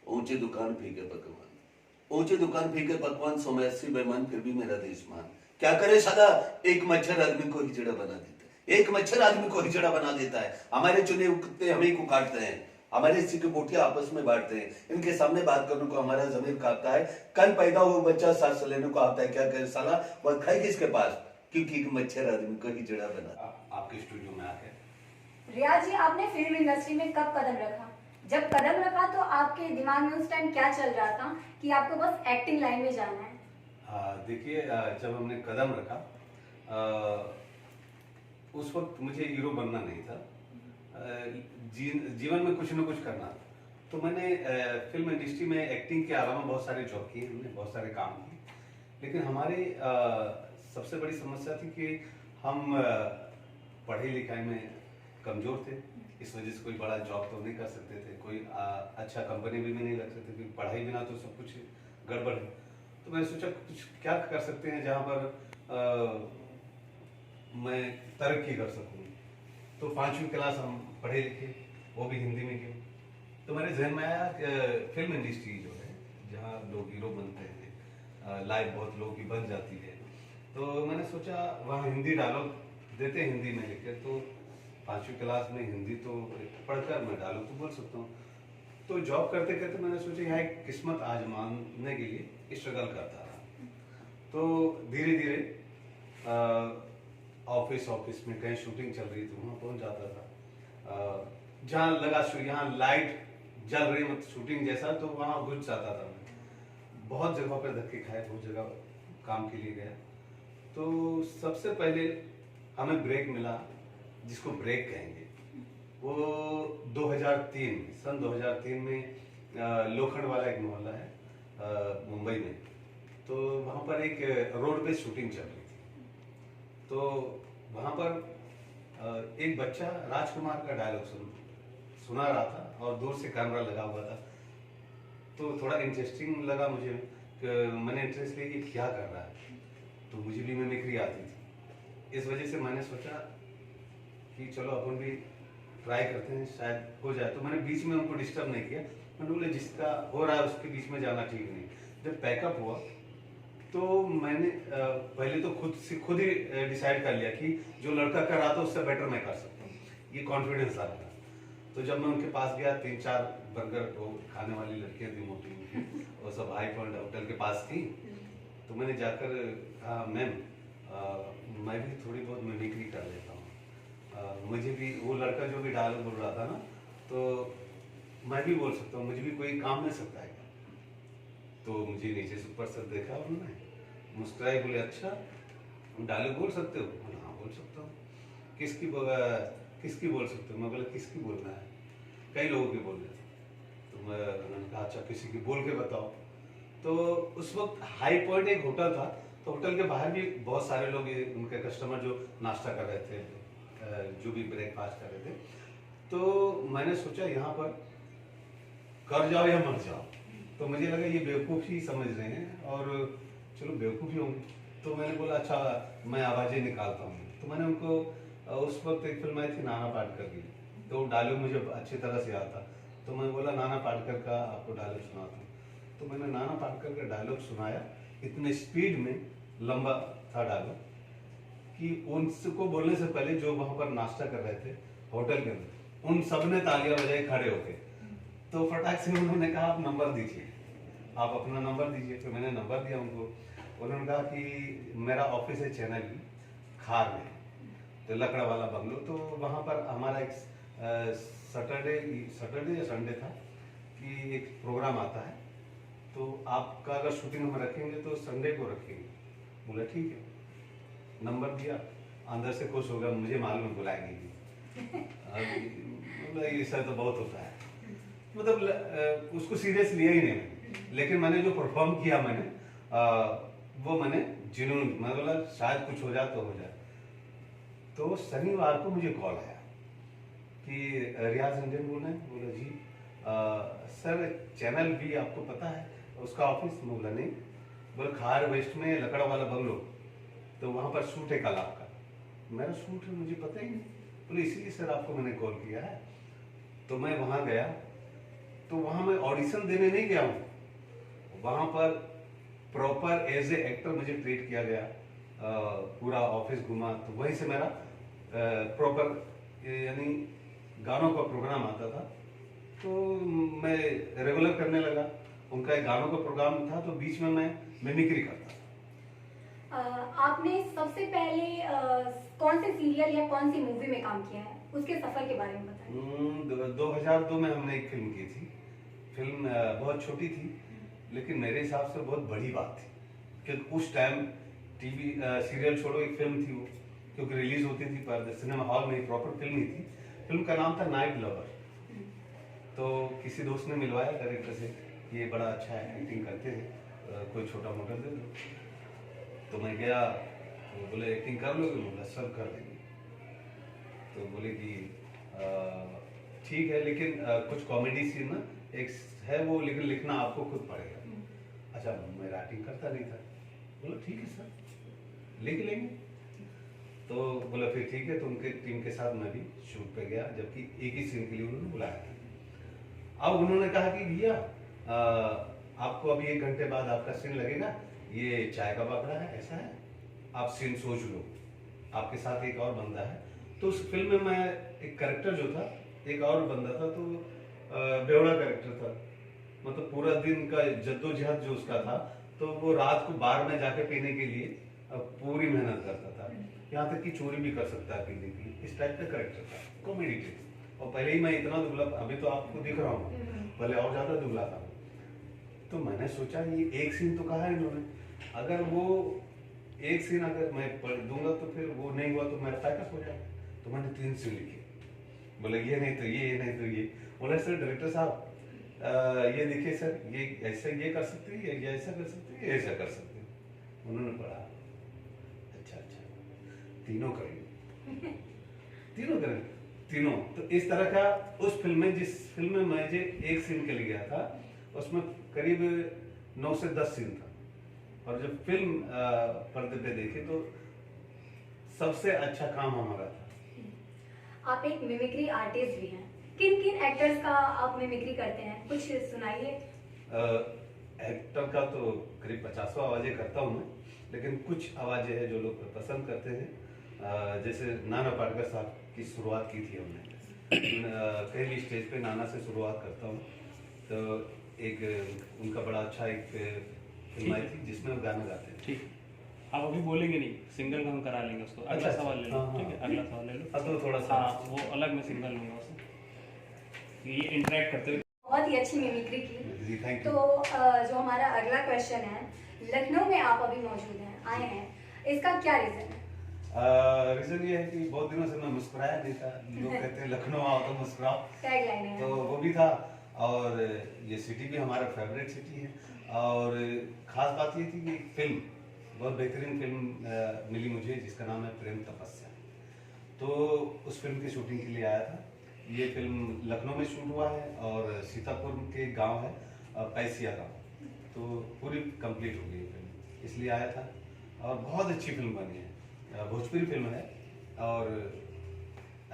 ऊंची दुकान फीके पकवान, ऊंची दुकान फीके पकवान, सोमैसी बेमान फिर भी मेरा देशमान। क्या करे साला, एक मच्छर आदमी को हिजड़ा बना देता है, एक मच्छर आदमी को हिजड़ा बना देता है। हमारे चुने कुत्ते हम ही को काटते हैं, हमारे इसी की बोटियां आपस में बांटते हैं, इनके सामने बात करने को हमारा जमीर कांपता है। कल पैदा हुआ बच्चा सांस लेने को आता है, क्या करे साला, वह खाए किसके पास, क्योंकि एक मच्छर आदमी को हिजड़ा बना। आपके स्टूडियो में आके रियाज जी, आपने फिल्म इंडस्ट्री में कब कदम रखा? जब कदम रखा तो आपके दिमाग में उस टाइम क्या चल रहा था कि आपको बस एक्टिंग लाइन में जाना है? देखिए, जब हमने कदम रखा उस वक्त मुझे हीरो बनना नहीं था, जीवन में कुछ न कुछ करना था। तो मैंने फिल्म इंडस्ट्री में एक्टिंग के अलावा बहुत सारे जॉब किए, हमने बहुत सारे काम किए। लेकिन हमारी सबसे बड़ी समस्या थी कि हम पढ़ाई लिखाई में कमजोर थे, इस वजह से कोई बड़ा जॉब तो नहीं कर सकते थे, कोई अच्छा कंपनी भी नहीं लग सकते थे, पढ़ाई बिना तो सब कुछ गड़बड़ है। तो मैंने सोचा कुछ क्या कर सकते हैं जहाँ पर मैं तरक्की कर सकूँ। तो 5वीं क्लास हम पढ़े लिखे, वो भी हिंदी में किए। तो मेरे जहन में आया फिल्म इंडस्ट्री जो है, जहाँ लोग हीरो बनते हैं, लाइफ बहुत लोगों की बन जाती है। तो मैंने सोचा वहाँ हिंदी डायलॉग देते हैं, हिंदी में लिखे, तो 5वीं क्लास में हिंदी तो पढ़कर मैं डायलॉग तो बोल सकता हूँ। तो जॉब करते करते मैंने सोचा यहाँ एक किस्मत आजमाने के लिए स्ट्रगल करता रहा। तो धीरे धीरे ऑफिस में कहीं शूटिंग चल रही थी, वहाँ पहुँच जाता था। जहाँ लगा यहाँ लाइट जल रही मत शूटिंग जैसा, तो वहाँ घुस जाता था मैं। बहुत जगह पर धक्के खाए, बहुत जगह काम के लिए गया। तो सबसे पहले हमें ब्रेक मिला, जिसको ब्रेक कहेंगे, वो 2003 सन 2003 में लोखंड वाला एक मोहल्ला है मुंबई में। तो वहाँ पर एक रोड पे शूटिंग चल रही थी। तो वहाँ पर एक बच्चा राजकुमार का डायलॉग सुना रहा था और दूर से कैमरा लगा हुआ था। तो थोड़ा इंटरेस्टिंग लगा मुझे, मैंने इंटरेस्ट लिया कि क्या कर रहा है। तो मुझे भी मिमिक्री आती थी, इस वजह से मैंने सोचा कि चलो अपन भी ट्राई करते हैं, शायद हो जाए। तो मैंने बीच में उनको डिस्टर्ब नहीं किया, मैंने बोले जिसका हो रहा है उसके बीच में जाना ठीक नहीं। जब पैकअप हुआ तो मैंने पहले तो खुद ही डिसाइड कर लिया कि जो लड़का कर रहा था उससे बेटर मैं कर सकता हूँ, ये कॉन्फिडेंस आ गया। तो जब मैं उनके पास गया, 3-4 बर्गर वो खाने वाली लड़कियाँ थी मोटी, वो सब हाई पॉइंट होटल के पास थी। तो मैंने जाकर कहा, मैम मैं भी थोड़ी बहुत मिमिक्री कर लेता हूँ, मुझे भी वो लड़का जो भी डायलॉग बोल रहा था ना, तो मैं भी बोल सकता हूँ, मुझे भी कोई काम मिल सकता है। तो मुझे नीचे से ऊपर से देखा उन्होंने, मुस्कुराए, बोले अच्छा डायलॉग बोल सकते हो? हाँ बोल सकता हूँ। किसकी बोल सकते हो? मैं बोला किसकी बोलना है? कई लोगों की बोलना है। तो उन्होंने कहा अच्छा किसी की बोल के बताओ। तो उस वक्त हाई पॉइंट एक होटल था, तो होटल के बाहर भी बहुत सारे लोग, उनके कस्टमर जो नाश्ता कर रहे थे, जो भी ब्रेकफास्ट कर रहे थे। तो मैंने सोचा यहाँ पर कर जाओ या मर जाओ। तो मुझे लगा ये बेवकूफ़ी समझ रहे हैं और चलो बेवकूफ़ी होंगे। तो मैंने बोला अच्छा मैं आवाज़ें निकालता हूँ। तो मैंने उनको उस वक्त एक फिल्म आई थी नाना पाटेकर की, तो डायलॉग मुझे अच्छी तरह से आता। तो मैं बोला नाना पाटेकर का आपको डायलॉग सुनाता हूँ। तो मैंने नाना पाटेकर का डायलॉग सुनाया, इतने स्पीड में लंबा था डायलॉग कि उनको बोलने से पहले जो वहाँ पर नाश्ता कर रहे थे होटल के अंदर, उन सब ने तालियां बजाई खड़े होके। तो फटाक से उन्होंने कहा आप नंबर दीजिए, आप अपना नंबर दीजिए। तो मैंने नंबर दिया उनको। उन्होंने कहा कि मेरा ऑफिस है चेन्नई में, खार में, तो लकड़ा वाला बंगलो। तो वहाँ पर हमारा एक सैटरडे या संडे था कि एक प्रोग्राम आता है, तो आपका अगर शूटिंग हम रखेंगे तो संडे को रखेंगे। बोला ठीक है, नंबर दिया, अंदर से खुश हो गया, मुझे मालूम बुलाएंगे। ऐसा तो बहुत होता है, मतलब उसको सीरियस लिया ही नहीं। लेकिन मैंने जो परफॉर्म किया वो मैंने जुनून, मैं बोला शायद कुछ हो जाए तो हो जाए। तो शनिवार को मुझे कॉल आया कि रियाज इंडियन बोल रहे हैं। बोला जी सर चैनल भी आपको पता है उसका ऑफिस? मैं बोला नहीं। बोला खार वेस्ट में लकड़ा वाला बंगलो, तो वहाँ पर शूट है कल आपका। मेरा शूट है, मुझे पता ही नहीं। बोले इसीलिए सर आपको मैंने कॉल किया है। तो मैं वहाँ गया, तो वहाँ मैं ऑडिशन देने नहीं गया हूँ, वहाँ पर प्रॉपर एज ए एक्टर मुझे ट्रीट किया गया। पूरा ऑफिस घूमा, तो वहीं से मेरा प्रॉपर यानी गानों का प्रोग्राम आता था, तो मैं रेगुलर करने लगा। उनका एक गानों का प्रोग्राम था, तो बीच में मैं मिमिक्री करता था। आपने सबसे पहले कौन से सीरियल या कौन सी मूवी में काम किया है, उसके सफर के बारे में बताएं। 2002 में हमने एक फिल्म की थी। फिल्म बहुत छोटी थी, लेकिन मेरे हिसाब से बहुत बड़ी बात थी, क्योंकि उस टाइम टीवी सीरियल छोड़ो, एक फिल्म थी वो, क्योंकि रिलीज होती थी पर सिनेमा हॉल में, प्रॉपर फिल्म ही थी। फिल्म का नाम था नाइट लवर। तो किसी दोस्त ने मिलवाया डायरेक्टर से, ये बड़ा अच्छा है, एक्टिंग करते हैं, कोई छोटा मोटा दे दो। तो मैं गया, तो बोले एक्टिंग कर लोगे? बोला सब कर देंगे। तो बोले कि ठीक है, लेकिन कुछ कॉमेडी सीन ना एक है वो, लेकिन लिखना आपको खुद पड़ेगा। अच्छा, मैं राइटिंग करता नहीं था। बोला ठीक है सर, लिख लेंगे। तो बोला फिर ठीक है। तो उनके टीम के साथ मैं भी शूट पे गया, जबकि एक ही सीन के लिए उन्होंने बुलाया था। अब उन्होंने कहा कि भैया आपको अभी 1 घंटे बाद आपका सीन लगेगा, ये चाय का बाकड़ा है, ऐसा है, आप सीन सोच लो, आपके साथ एक और बंदा है। तो उस फिल्म में मैं एक कैरेक्टर जो था, एक और बंदा था, तो बेवड़ा कैरेक्टर था। मतलब पूरा दिन का जद्दोजहद जो उसका था, तो वो रात को बार में जाके पीने के लिए पूरी मेहनत करता था, यहाँ तक कि चोरी भी कर सकता है पीने की, इस टाइप का कैरेक्टर था, कॉमेडी टाइप। और पहले ही मैं इतना दुबला, अभी तो आपको दिख रहा हूँ, पहले और ज्यादा दुबला था। तो मैंने सोचा ये एक सीन तो कहा है इन्होंने, अगर वो एक सीन अगर मैं पढ़ दूंगा तो फिर वो नहीं हुआ तो मेरा पैकअप हो जाएगा। तो मैंने 3 सीन लिखे। बोले ये नहीं तो ये नहीं तो ये। बोला सर डायरेक्टर साहब ये देखिए सर, ये ऐसा ये कर सकते हैं, ये ऐसा कर सकते हैं, ये ऐसा कर सकते हैं। उन्होंने पढ़ा, अच्छा तीनों करेंगे तीनों करेंगे तीनों। तो इस तरह का उस फिल्म में, जिस फिल्म में मैं एक सीन के लिए गया था, उसमें करीब 9 से 10 सीन था। और जब फिल्म पर्दे पे देखे तो सबसे अच्छा काम हमारा था। आप एक मिमिक्री आर्टिस्ट भी हैं, किन किन एक्टर्स का आप मिमिक्री करते हैं, कुछ सुनाइए। एक्टर का तो करीब 50 आवाजें करता हूँ मैं, लेकिन कुछ आवाजें हैं जो लोग पसंद करते हैं। जैसे नाना पाटेकर साहब की शुरुआत की थी हमने, कहीं भी स्टेज पे नाना से शुरुआत करता हूँ। तो एक उनका बड़ा अच्छा एक फिल्म आई थी जिसमें वो गाना गाते हैं। ठीक, आप अभी बोलेंगे नहीं, सिंगल का हम करा लेंगे उसको। अगला अच्छा, सवाल ले लो। हाँ, ठीक है, अगला सवाल ले लो। हाँ, तो थोड़ा सा हाँ, वो अलग में सिंगल लूंगा उसे, ये इंटरेक्ट करते हुए। बहुत ही अच्छी मिमिक्री की। जी, थैंक तो यू। जो हमारा अगला क्वेश्चन है, लखनऊ में आप अभी मौजूद हैं, आए हैं, इसका क्या रीजन है? रीजन ये है कि बहुत दिनों से मैं मुस्कुराया नहीं था। लोग कहते हैं लखनऊ आओ तो मुस्कुराओ, टैगलाइन है। तो वो भी था। और ये सिटी भी हमारा फेवरेट सिटी है। और खास बात ये थी कि एक फिल्म, बहुत बेहतरीन फिल्म मिली मुझे, जिसका नाम है प्रेम तपस्या। तो उस फिल्म की शूटिंग के लिए आया था। ये फिल्म लखनऊ में शूट हुआ है और सीतापुर के गांव है पैसिया गाँव, तो पूरी कंप्लीट हो गई ये फिल्म, इसलिए आया था। और बहुत अच्छी फिल्म बनी है, भोजपुरी फिल्म है। और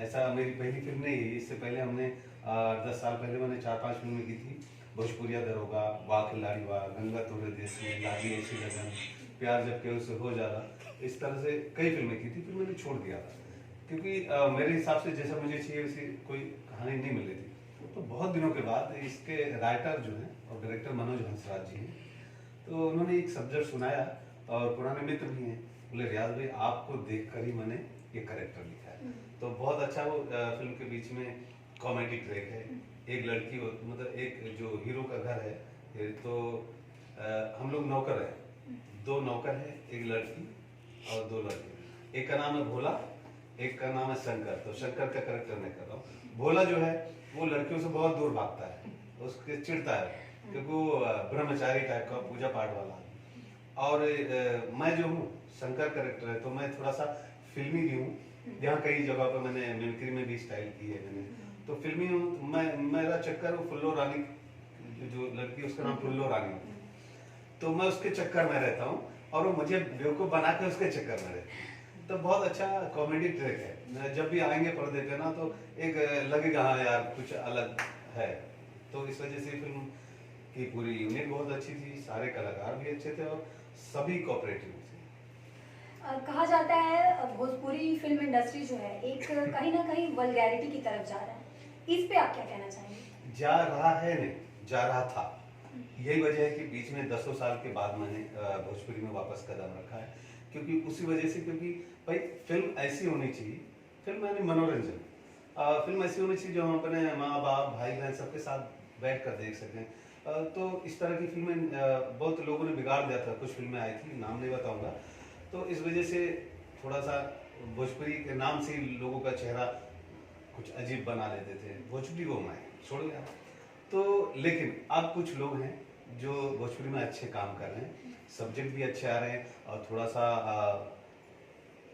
ऐसा मेरी पहली फिल्म नहीं है, इससे पहले हमने 10 साल पहले मैंने 4-5 फिल्में की थी। भोजपुरिया दरोगा, वाह खिलाड़ी वाह, गंगा तोरे देश में, लागी ऐसी लगन, प्यार जब केहू से हो जाला, इस तरह से कई फिल्में की थी। फिर मैंने छोड़ दिया था, क्योंकि मेरे हिसाब से जैसा मुझे चाहिए वैसी कोई कहानी नहीं मिल रही थी। तो बहुत दिनों के बाद इसके राइटर जो हैं और डायरेक्टर मनोज हंसराज जी हैं, तो उन्होंने एक सब्जेक्ट सुनाया और पुराने मित्र भी हैं। बोले रियाज भाई आपको देखकर ही मैंने ये कैरेक्टर लिखा है। तो बहुत अच्छा वो फिल्म के बीच में कॉमेडी ट्रैक है। एक लड़की मतलब एक जो हीरो का घर है, तो हम लोग नौकर हैं, 2 नौकर हैं, एक लड़की और 2 लड़के। एक का नाम है भोला, एक का नाम है शंकर। तो शंकर का कैरेक्टर मैं कर रहा हूँ। भोला जो है वो लड़कियों से बहुत दूर भागता है, उसके चिढ़ता है, क्योंकि वो ब्रह्मचारी टाइप का पूजा पाठ वाला है। और मैं जो हूँ शंकर कैरेक्टर है, तो मैं थोड़ा सा फिल्मी भी हूँ। जहाँ कई जगह पर मैंने मिमिक्री में भी स्टाइल की है मैंने, तो फिल्मी हूँ मैं। मेरा चक्कर वो फुल्लो रानी, जो लड़की उसका नाम फुल्लो रानी है, तो मैं उसके चक्कर में रहता हूँ और वो मुझे बेवकूफ बना के उसके चक्कर में रहता है। तो बहुत अच्छा कॉमेडी ट्रैक है। जब भी आएंगे पर्दे पे ना तो एक लगेगा हाँ यार कुछ अलग है। तो इस वजह से फिल्म की पूरी यूनिट बहुत अच्छी थी, सारे कलाकार भी अच्छे थे और सभी कोऑपरेटिव थे। कहा जाता है भोजपुरी फिल्म इंडस्ट्री जो है एक कहीं ना कहीं वल्गैरिटी की तरफ जा रहा है, इस पे आप क्या कहना चाहेंगे? जा रहा है नहीं, जा रहा था। यही वजह है कि बीच में 10 साल के बाद मैंने भोजपुरी में वापस कदम रखा है, क्योंकि उसी वजह से, क्योंकि भाई फिल्म ऐसी होनी चाहिए, फिल्म यानी मनोरंजन, फिल्म ऐसी होनी चाहिए जो हम अपने माँ बाप भाई बहन सबके साथ बैठ कर देख सकें। तो इस तरह की फिल्में बहुत लोगों ने बिगाड़ दिया था, कुछ फिल्में आई थी, नाम नहीं बताऊंगा। तो इस वजह से थोड़ा सा भोजपुरी के नाम से ही लोगों का चेहरा कुछ अजीब बना लेते थे, भोजपुरी को मैं छोड़ गया। तो लेकिन अब कुछ लोग हैं जो भोजपुरी में अच्छे काम कर रहे हैं, सब्जेक्ट भी अच्छे आ रहे हैं और थोड़ा सा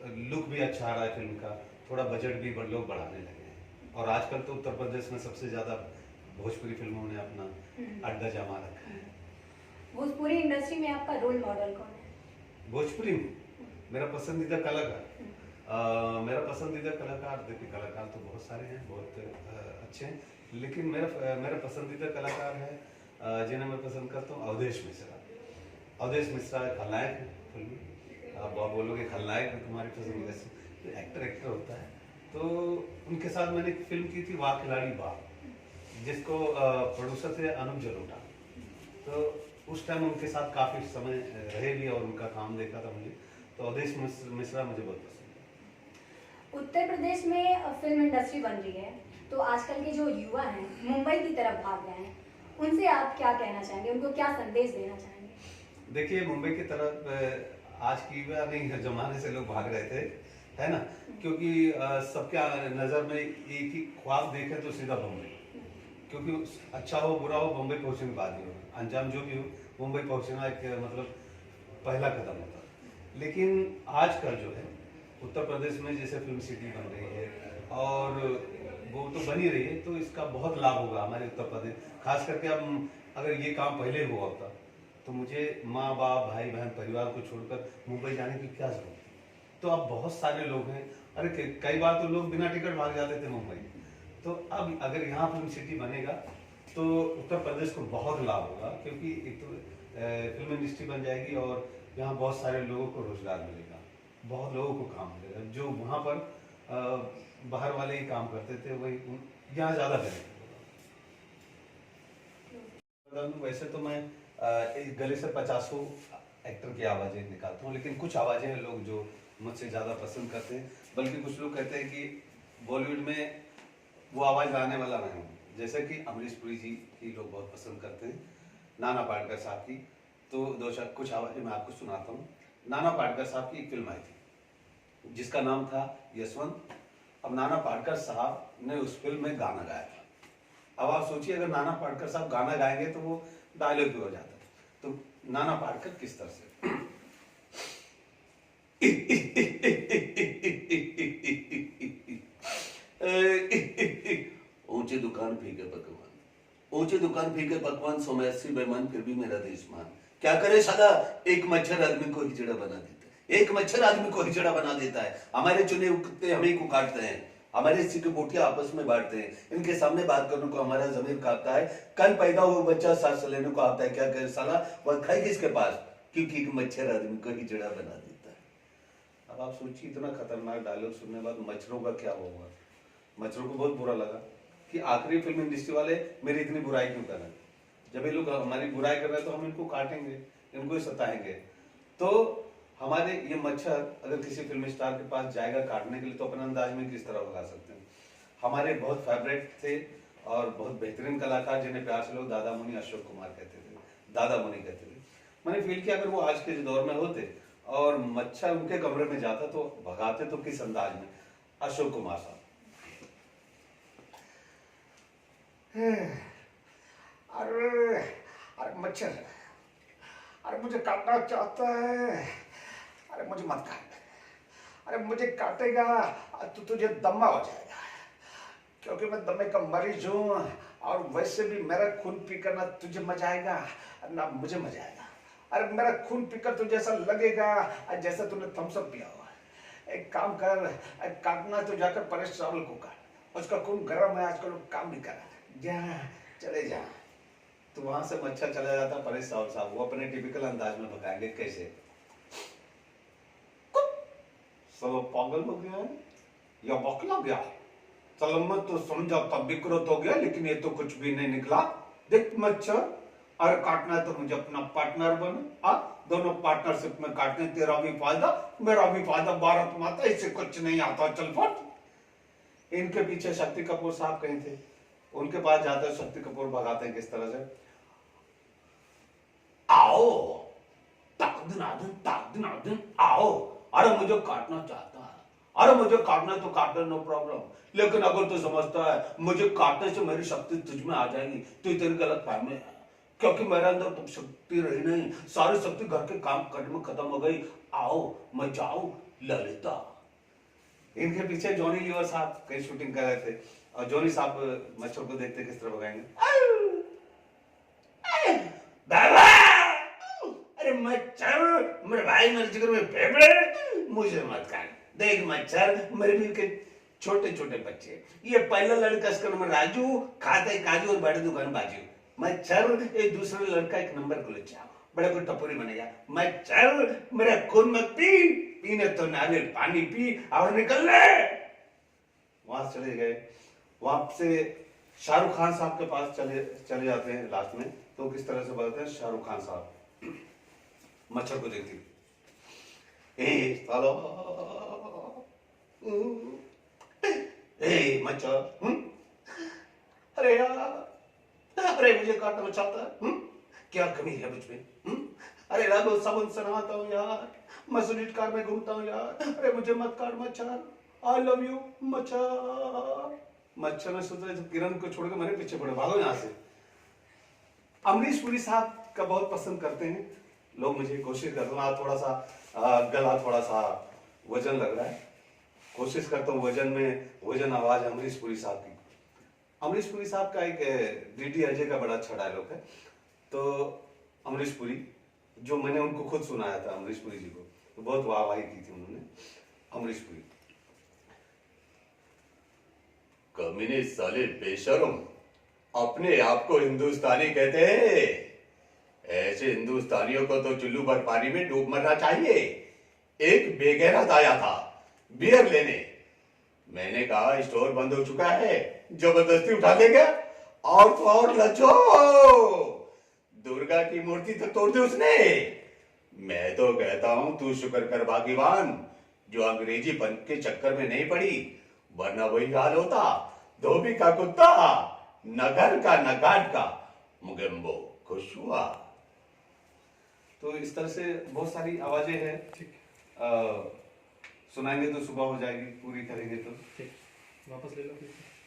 लुक भी अच्छा आ रहा है फिल्म का, थोड़ा बजट भी लोग बढ़ाने लगे हैं। और आजकल तो उत्तर प्रदेश में सबसे ज़्यादा भोजपुरी फिल्मों ने अपना अड्डा जमा रखा है। भोजपुरी इंडस्ट्री में आपका रोल मॉडल कौन है? भोजपुरी में मेरा पसंदीदा कलाकार, देखिए कलाकार तो बहुत सारे हैं, बहुत अच्छे हैं, लेकिन मेरा पसंदीदा कलाकार है जिन्हें मैं पसंद करता हूँ, अवधेश मिश्रा। अवधेश मिश्रा खलनायक है फिल्म में। अब आप बोलोगे खलनायक में तुम्हारी पसंद कैसे, तो एक्टर होता है। तो उनके साथ मैंने एक फिल्म की थी वाह खिलाड़ी वाह, जिसको प्रोड्यूसर थे अनुप जलोटा। तो उस टाइम उनके साथ काफ़ी समय रहे भी और उनका काम देखा था मुझे। तो अवधेश मिश्रा मुझे बहुत पसंद है। उत्तर प्रदेश में फिल्म इंडस्ट्री बन रही है, तो आजकल के जो युवा हैं मुंबई की तरफ भाग रहे हैं, उनसे आप क्या कहना चाहेंगे, उनको क्या संदेश देना चाहेंगे? देखिए मुंबई की तरफ आज की युवा नहीं, जमाने से लोग भाग रहे थे, है ना, क्योंकि सबके नज़र में एक ही ख्वाब देखे तो सीधा बम्बई, क्योंकि अच्छा हो बुरा हो बम्बई पहुंचने के बाद ही हो, अंजाम जो भी हो मुंबई पहुंचना एक मतलब पहला कदम होता है। लेकिन आजकल जो है उत्तर प्रदेश में जैसे फिल्म सिटी बन रही है और वो तो बनी रही है, तो इसका बहुत लाभ होगा हमारे उत्तर प्रदेश, खास करके अब अगर ये काम पहले हुआ होता तो मुझे माँ बाप भाई बहन परिवार को छोड़कर मुंबई जाने की क्या जरूरत थी। तो अब बहुत सारे लोग हैं, अरे कई बार तो लोग बिना टिकट भाग जाते थे मुंबई। तो अब अगर यहाँ फिल्म सिटी बनेगा तो उत्तर प्रदेश को बहुत लाभ होगा, क्योंकि एक तो फिल्म इंडस्ट्री बन जाएगी और यहाँ बहुत सारे लोगों को रोजगार मिलेगा, बहुत लोगों को काम मिलेगा। जो वहाँ पर बाहर वाले ही काम करते थे वही यहाँ ज़्यादा बेनिफिट होगा। वैसे तो मैं इस गले से 50 एक्टर की आवाज़ें निकालता हूँ, लेकिन कुछ आवाज़ें हैं लोग जो मुझसे ज़्यादा पसंद करते हैं, बल्कि कुछ लोग कहते हैं कि बॉलीवुड में वो आवाज़ लाने वाला मैं हूँ। जैसे कि अमरीश पुरी जी की लोग बहुत पसंद करते हैं, नाना पाटेकर साहब की। तो कुछ आवाज़ें मैं आपको सुनाता हूँ। नाना पाटेकर साहब की एक फिल्म आई थी जिसका नाम था यशवंत। अब नाना पाटेकर साहब ने उस फिल्म में गाना गाया था। अब आप सोचिए अगर नाना पाटेकर साहब गाना गाएंगे तो वो डायलॉग भी हो जाता है। तो नाना पाटेकर किस तरह से ऊंचे दुकान फीके पकवान, ऊंचे दुकान फीके पकवान, 180 बेईमान फिर भी मेरा देश मान। क्या करे साला, एक मच्छर आदमी को हिजड़ा बना देता है, एक मच्छर आदमी को हिजड़ा बना देता है। हमारे चुने कुत्ते हमें को काटते हैं, हमारे सिक्के बोटियां आपस में बांटते हैं, इनके सामने बात करने को हमारा जमीर कांपता है। कल पैदा हुआ बच्चा सांस लेने को आता है, क्या करे साला, वह खाई किसके पास, क्योंकि एक मच्छर आदमी को हिजड़ा बना देता है। अब आप सोचिए इतना खतरनाक डायलॉग सुनने के बाद मच्छरों का क्या होगा। मच्छरों को बहुत बुरा लगा कि आखिरी फिल्म इंडस्ट्री वाले मेरी इतनी बुराई क्यों कर रहे हैं। जब ये लोग हमारी बुराई कर रहे हैं तो हम इनको काटेंगे, इनको ही सताएंगे। तो हमारे ये मच्छर अगर किसी फिल्म स्टार के पास जाएगा काटने के लिए तो अपने अंदाज में किस तरह भगा सकते हैं। हमारे बहुत फेवरेट थे और बहुत बेहतरीन कलाकार जिन्हें प्यार से लोग दादा मुनि अशोक कुमार कहते थे, दादा मुनि कहते थे। मैंने फील किया अगर वो आज के दौर में होते और मच्छर उनके कमरे में जाता तो भगाते तो किस अंदाज में, अशोक कुमार साहब। अरे मच्छर, अरे मुझे काटना चाहता है, अरे मुझे मत काट, अरे मुझे काटेगा तो तुझे दम्मा हो जाएगा, क्योंकि मैं दमे का मरीज हूँ और वैसे भी मेरा खून पीकर ना तुझे मजा आएगा ना मुझे मजा आएगा। अरे मेरा खून पीकर तुझे ऐसा लगेगा जैसा तूने थम्स अप पिया हुआ, एक काम कर, काटना तो जाकर परेश रावल को काट, उसका खून गर्म है आजकल, वो काम नहीं कर रहा। जा, चले जा। तो वहां से मच्छर चला जाता परेश रावल साहब, वो अपने टिपिकल अंदाज में बताएंगे कैसे। सब पागल हो गया है या बौखला गया है? चलो मैं तो समझा तब विकृत हो गया, लेकिन ये तो कुछ भी नहीं निकला। देख मच्छर, अरे काटना है तो मुझे अपना पार्टनर बनो, दोनों पार्टनरशिप में काटने, तेरा भी फायदा मेरा भी फायदा, भारत माता इससे कुछ नहीं आता, चल फट। इनके पीछे शक्ति कपूर साहब कहीं थे, उनके पास जाते हैं, शक्ति कपूर भगाते हैं किस तरह से। आओ ताक दिन आओ, अरे मुझे काटना चाहता है, अरे मुझे काटना तो काटना, नो प्रॉब्लम, लेकिन अगर तू समझता है मुझे काटने से मेरी शक्ति तुझ में आ जाएगी तो तेरी गलत फहमी है, क्योंकि मेरे अंदर तो शक्ति रही नहीं, सारी शक्ति घर के काम करने में खत्म हो गई। आओ मैं जाऊं ललिता। इनके पीछे जॉनी लीवर साहब कहीं शूटिंग कर रहे थे, और जॉनी साहब मच्छर को देखते किस तरह भगाएंगे। अरे मच्छर मेरे भाई, मेरे जिगर में फेफड़े, मुझे मत काट। देख मच्छर, मेरे भी के छोटे छोटे बच्चे, ये पहला लड़का इसका नाम राजू, खाते काजू और बड़े दुकान बाजू। मच्छर एक दूसरे लड़का एक नंबर को लुच्चा, बड़े को टपोरी बनेगा। मच्छर मेरा खून मत पी, पीने तो नारियल पानी पी और निकल ले। वहां चले गए, वहां से शाहरुख खान साहब के पास चले जाते हैं लास्ट में। तो किस तरह से बोलते हैं शाहरुख खान साहब मच्छर को देखती, ए सालो, ए मच्छर, अरे यार, अरे मुझे काटना चाहता है, क्या कमी है मुझ में? अरे राघव साबुन से नहाता हूँ यार, मैं सुनीट कार में घूमता हूँ यार, अरे मुझे मत काट मच्छर, आई लव यू मच्छर। मच्छर ने सोचा किरण को छोड़कर मेरे पीछे पड़े, भागो यहाँ से। अमरीश पुरी साहब का बहुत पसंद करते हैं लोग, मुझे कोशिश करता हूँ, थोड़ा सा गला थोड़ा सा वजन लग रहा है, कोशिश करता हूँ वजन आवाज अमरीश पुरी साहब की। अमरीश पुरी साहब का एक डीडी अजय का बड़ा अच्छा डायलॉग है। तो अमरीश पुरी, जो मैंने उनको खुद सुनाया था अमरीश पुरी जी को, तो बहुत वाहवाही की थी उन्होंने। अमरीश पुरी, कमीने साले बेशरम, अपने आप को हिंदुस्तानी कहते हैं? ऐसे हिंदुस्तानियों को तो चुल्लू भर पानी में डूब मरना चाहिए। एक बेगैरत आया था बियर लेने, मैंने कहा स्टोर बंद हो चुका है, जबरदस्ती उठा ले गया, और तो और लज्जो, दुर्गा की मूर्ति तो तोड़ दी उसने। मैं तो कहता हूं तू शुक्र कर भाग्यवान जो अंग्रेजी पन के चक्कर में नहीं पड़ी, वरना वही हाल होता, धोबी का कुत्ता, न घर का न घाट का, मुगेम्बो खुश हुआ। तो इस तरह से बहुत सारी आवाजें हैं, सुनाएंगे तो सुबह हो जाएगी, पूरी करेंगे तो। ठीक, वापस ले लो फिर से।